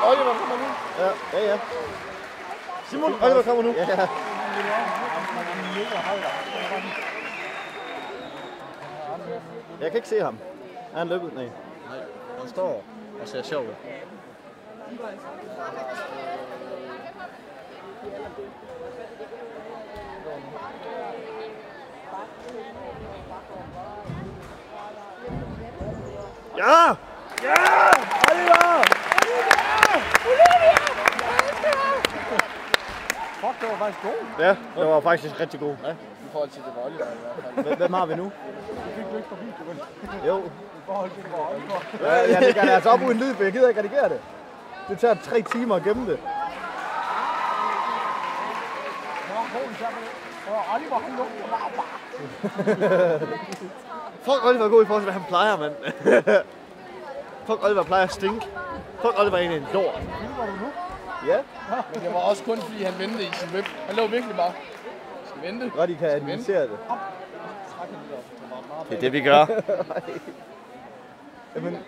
Oliver kommer nu. Ja. Simon, Oliver kommer nu. Ja. Jeg kan ikke se ham. Er han løbet? Nej. Nej, han står og ser sjov ud. Ja! Ja! Oliver! Fuck, det var faktisk god. Ja, det var faktisk rigtig god. Ja, i forhold til det var Oliver i hvert fald. Hvem har vi nu? Du fik jo ikke for videoen. Jo. I forhold til det var Oliver. Ja, jeg lægger det altså op uden lyd, for jeg gider ikke redigere det. Det tager 3 timer at gemme det. Oliver, han lugter bare. Fuck, Oliver er god i forhold til, hvad han plejer, mand. Fuck, Oliver plejer at stinke. Fuck, Oliver er egentlig en lort. Filmer du nu? Ja. Men det var også kun fordi han ventede i sin whip. Han lå virkelig bare. Skal vente. Godt, I kan analysere det. Det Det er det, vi gør. Jamen,